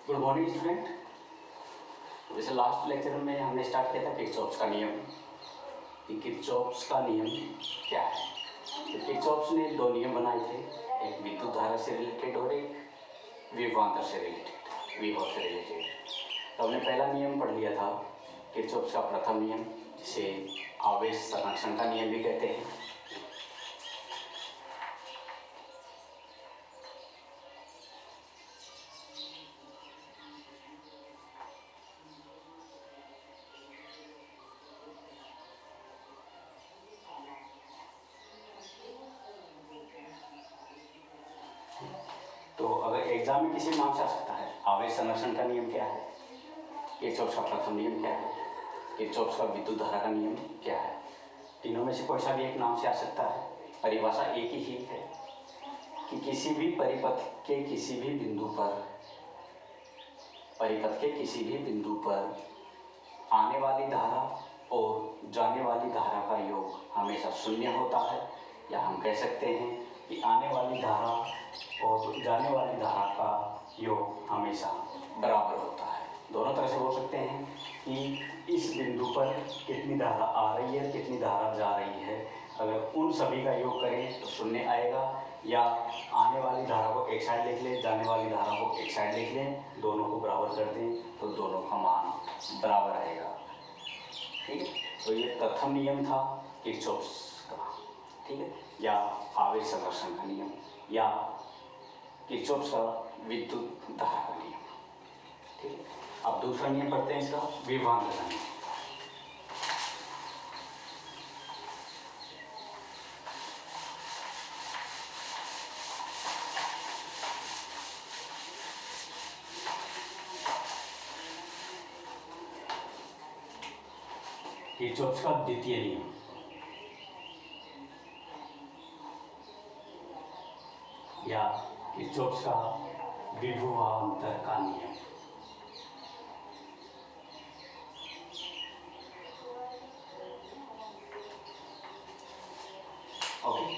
Good morning student. वैसे last lecture में हमने स्टार्ट किया था किरचॉफ्स का नियम कि किरचॉफ्स का नियम क्या है। तो किरचॉफ्स ने दो नियम बनाए थे, एक विद्युत धारा से रिलेटेड और एक विभवांतर से रिलेटेड, विभव से रिलेटेड। तो हमने पहला नियम पढ़ लिया था किरचॉफ्स का प्रथम नियम, जिसे आवेश संरक्षण का नियम भी कहते हैं। तो अगर एग्जाम में किसी नाम से आ सकता है, आवेश संरक्षण का नियम क्या है, किरचॉफ्स का प्रथम नियम क्या है, किरचॉफ्स का विद्युत धारा का नियम क्या है, तीनों में से कोई सा भी एक नाम से आ सकता है। परिभाषा एक ही है कि किसी भी परिपथ के किसी भी बिंदु पर, परिपथ के किसी भी बिंदु पर आने वाली धारा और जाने वाली धारा का योग हमेशा शून्य होता है, या हम कह सकते हैं कि आने वाली धारा और जाने वाली धारा का योग हमेशा बराबर होता है। दोनों तरह से बोल सकते हैं कि इस बिंदु पर कितनी धारा आ रही है, कितनी धारा जा रही है। अगर उन सभी का योग करें तो शून्य आएगा, या आने वाली धारा को एक साइड लिख लें, जाने वाली धारा को एक साइड लिख लें, दोनों को बराबर कर दें तो दोनों का मान बराबर आएगा। ठीक है, तो ये प्रथम नियम था किरचॉफ्स का, ठीक है, या आवेश संरक्षण का नियम, या किरचॉफ्स का विद्युत धारा का नियम। ठीक है, अब दूसरा नियम पढ़ते हैं इसका, विभवांतर का नियम। किरचॉफ्स का द्वितीय नियम, या किरचॉफ्स का विभवांतर का नियम। ओके,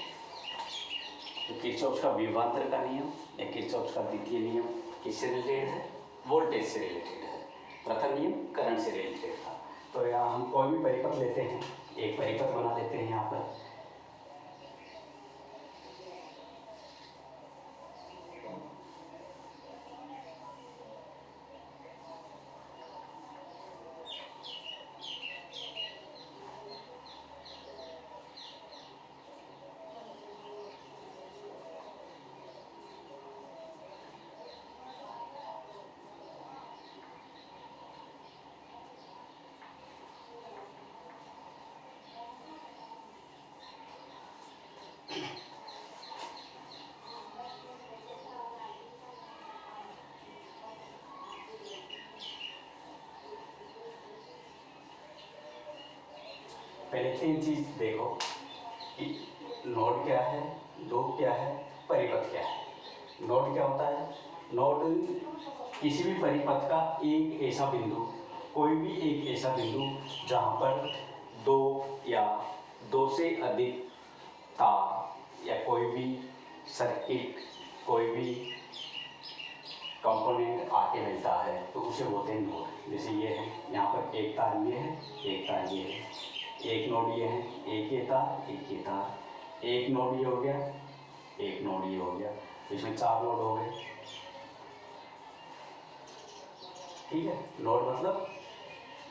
तो किरचॉफ्स का विभवांतर का नियम या किरचॉफ्स का द्वितीय नियम किससे रिलेटेड है? वोल्टेज से रिलेटेड है। प्रथम नियम करंट से रिलेटेड था। तो यहाँ हम कोई भी परिपथ लेते हैं, एक परिपथ बना लेते हैं यहाँ पर, पहले तीन चीज देखो कि नोड क्या है, लूप क्या है, परिपथ क्या है। नोड क्या होता है? नोड किसी भी परिपथ का एक ऐसा बिंदु, कोई भी एक ऐसा बिंदु जहाँ पर दो या दो से अधिक तार या कोई भी सर्किट, कोई भी कंपोनेंट आके मिलता है, तो उसे बोलते हैं नोड। जैसे ये है, यहाँ पर एक तार ये है, एक तार ये है, एक नोड ये है, एक ये तार, एक ये तार, एक नोड ये हो गया, एक नोड ये हो गया, इसमें चार नोड हो गए। ठीक है, नोड मतलब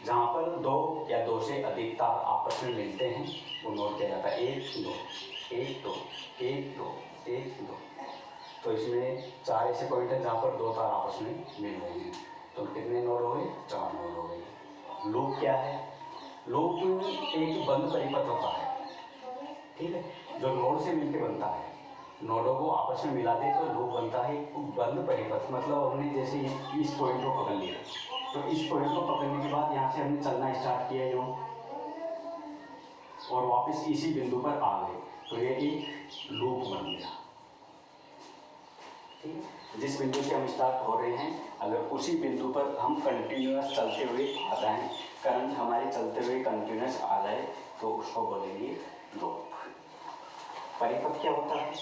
जहाँ पर दो या दो से अधिक तार आपस में मिलते हैं वो नोड क्या जाता है। एक दो, एक दो, एक दो, एक दो। तो इसमें चार ऐसे पॉइंट है जहाँ पर दो तार आपस में मिल रहे हैं, तो कितने नोड हो गए? चार नोड हो गए। लूप क्या है? लूप एक बंद परिपथ होता है, ठीक है, जो नोड से मिलकर बनता है। नोडों को आपस में मिला दे तो लूप बनता है बंद परिपथ। मतलब हमने जैसे इस पॉइंट को पकड़ लिया, तो इस पॉइंट को पकड़ने के बाद यहाँ से हमने चलना स्टार्ट किया यूँ, और वापस इसी बिंदु पर आ गए, तो ये एक लूप बन गया। ठीक है, जिस बिंदु से हम स्टार्ट हो रहे हैं, अगर उसी बिंदु पर हम कंटिन्यूअस चलते हुए आ जाएं, करंट हमारे चलते हुए कंटिन्यूअस आ जाए, तो उसको बोलेंगे लूप। परिपथ क्या होता है?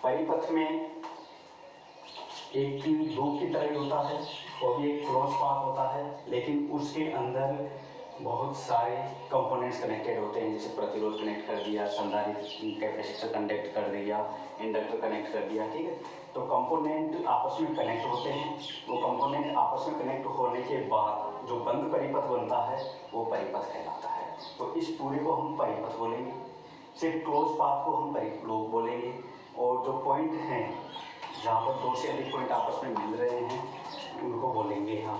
परिपथ में एक लूप की तरह ही होता है, वो भी एक क्लोज पाथ होता है, लेकिन उसके अंदर बहुत सारे कंपोनेंट्स कनेक्टेड होते हैं, जैसे प्रतिरोध कनेक्ट कर दिया, संधारित्र कैपेसिटर कनेक्ट कर दिया, इंडक्टर कनेक्ट कर दिया, ठीक है। तो कंपोनेंट आपस में कनेक्ट होते हैं, वो कंपोनेंट आपस में कनेक्ट होने के बाद जो बंद परिपथ बनता है वो परिपथ कहलाता है। तो इस पूरे को हम परिपथ बोलेंगे, सिर्फ क्लोज पाथ को हम परिलोक बोलेंगे, और जो पॉइंट हैं जहाँ पर दो से अधिक पॉइंट आपस में मिल रहे हैं उनको बोलेंगे हम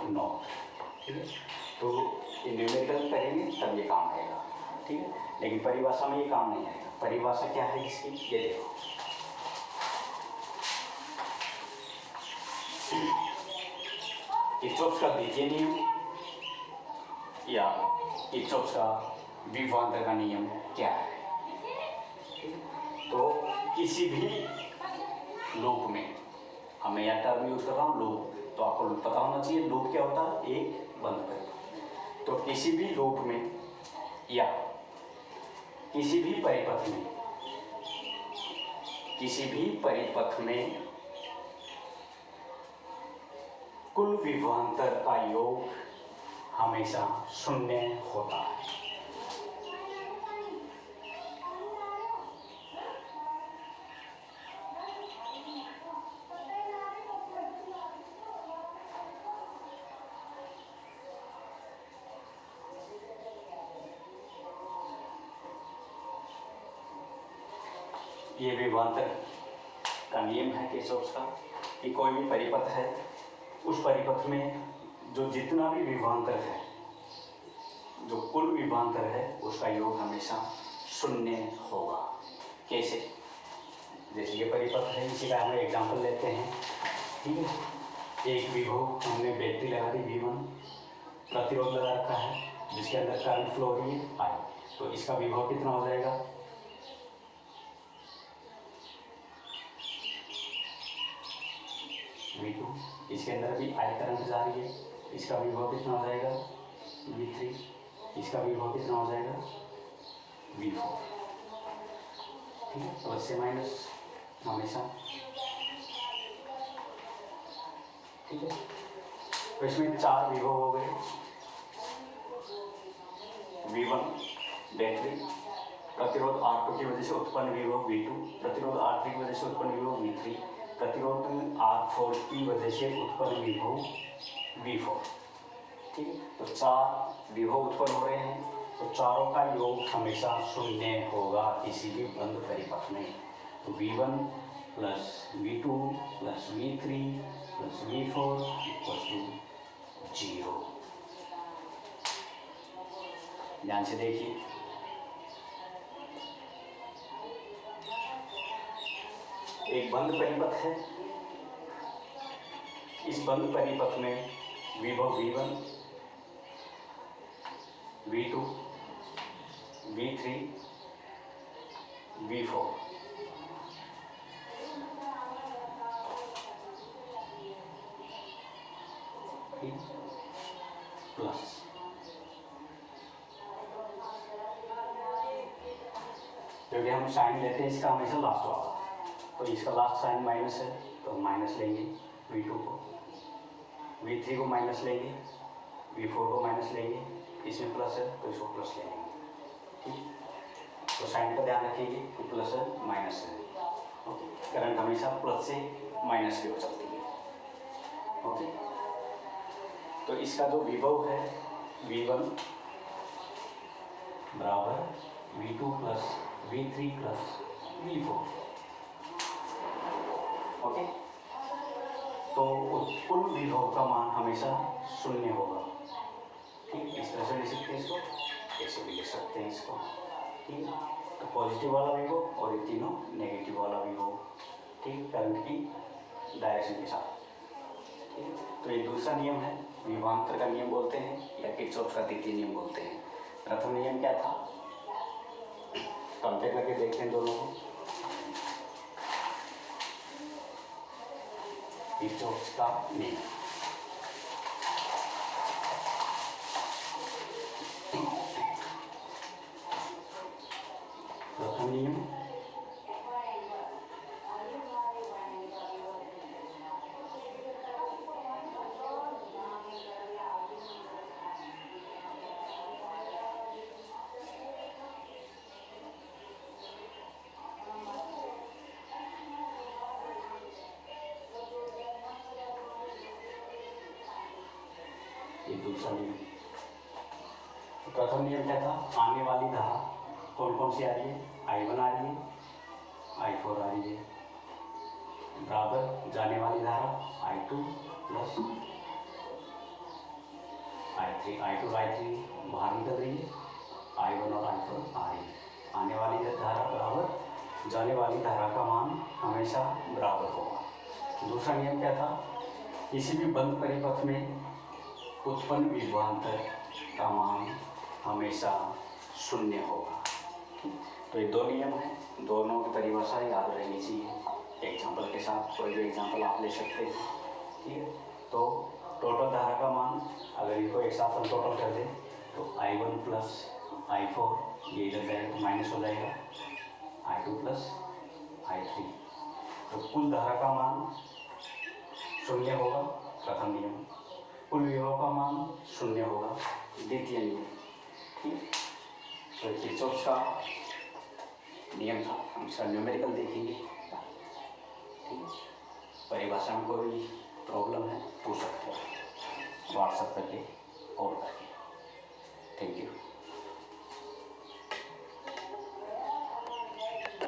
नोड, ठीक है। तो ये न्यूमेरिकल करेंगे तब ये काम आएगा, ठीक है, लेकिन परिभाषा में ये काम नहीं आएगा। परिभाषा क्या है इसकी, ये देखो, किरचॉफ का द्वितीय नियम या किरचॉफ का विभवांतर का नियम क्या है। तो किसी भी लूप में, हमें यह टर्म यूज कर रहा हूँ लूप, तो आपको पता होना चाहिए लूप क्या होता है, एक बंद परिपथ। तो किसी भी लूप में या किसी भी परिपथ में, किसी भी परिपथ में कुल विभवांतर का योग हमेशा शून्य होता है। ये विभवांतर का नियम है किरचॉफ का, कि कोई भी परिपथ है, उस परिपथ में जो जितना भी विभवांतर है, जो कुल विभवांतर है, उसका योग हमेशा शून्य होगा। कैसे, जैसे ये परिपथ है, इसी का हम एग्जांपल लेते हैं, ठीक है। एक विभव हमने बैटरी लगा दी V1, प्रतिरोध लगा रखा है जिसके अंदर करंट फ्लो हो रही है I, तो इसका विभव कितना हो जाएगा, V2। इसके अंदर भी I करंट जा रही है, इसका विभव कितना हो जाएगा, V3। इसका विभव कितना हो जाएगा, V4, ठीक है। प्लस से माइनस हमेशा, ठीक है। तो इसमें चार विभव हो गए, V1 बैटरी, प्रतिरोध R2 की वजह से उत्पन्न विभव V2, प्रतिरोध R3 की वजह से उत्पन्न विभव V3, प्रतिरोध R4 की वजह से उत्पन्न विभव V4, ठीक है। तो चार विभव उत्पन्न हो रहे हैं, तो चारों का योग हमेशा शून्य होगा किसी भी बंद परिपथ में। तो V1 plus V2 plus V3 plus V4 equal to 0। ध्यान से देखिए, एक बंद परिपथ है, इस बंद परिपथ में विभव V1, V2, V3, V4, plus क्योंकि हम साइन लेते हैं इसका हमेशा लास्ट वाला, तो इसका लास्ट साइन माइनस है तो माइनस लेंगे, V2 को, V3 को माइनस लेंगे, V4 को माइनस लेंगे, इसमें प्लस है तो इसको प्लस लेंगे, ठीक। तो साइन का ध्यान रखिए कि प्लस है माइनस है, ओके। करंट हमेशा प्लस से माइनस की ओर चलती है, ओके। तो इसका जो विभव है V1 बराबर V2 plus V3 plus V4, okay. तो कुल विभव का मान हमेशा शून्य होगा, ठीक। इस तरह से लिख सकते हैं इसको, ऐसे भी लिख सकते हैं इसको, ठीक है। तो पॉजिटिव वाला विभव और ये तीनों नेगेटिव वाला विभव, ठीक, करंट की डायरेक्शन के साथ, ठीक है। तो ये दूसरा नियम है, विभवांतर का नियम बोलते हैं या किरचॉफ का द्वितीय नियम बोलते हैं। प्रथम नियम क्या था, कंपेयर करके देखते हैं दोनों को। किरचॉफ का नियम, प्रथम नियम दूसरा नियम। प्रथम नियम क्या था, आने वाली धारा कौन कौन सी आ रही है, I1 आ रही है, I4 आ रही है, बराबर जाने वाली धारा I2 plus I3, I2 I3 बाहर निकल रही है, I1 और I4 आ रही है। आने वाली धारा बराबर जाने वाली धारा का मान हमेशा बराबर होगा। दूसरा नियम क्या था, किसी भी बंद परिपथ में उत्पन्न विभवांतर का मान हमेशा शून्य होगा। तो ये दो नियम हैं, दोनों की परिभाषा याद रहनी चाहिए। एग्जाम्पल के साथ कोई भी एग्जाम्पल आप ले सकते हैं, ठीक है। तो टोटल धारा का मान अगर इनको एक साथ हम टोटल कर दें तो I1 प्लस I4 ये इधर जाएगा तो माइनस हो जाएगा, I2 प्लस I3, तो कुल धारा का मान शून्य होगा, प्रथम नियम। कुल विभव का मान शून्य होगा, द्वितीय नियम, ठीक। तो किरचॉफ का नियम था, हम इसका न्यूमेरिकल देखेंगे, ठीक। परिभाषा में कोई प्रॉब्लम है पूछ सकते हो व्हाट्सएप करके, कॉल करके। Thank you.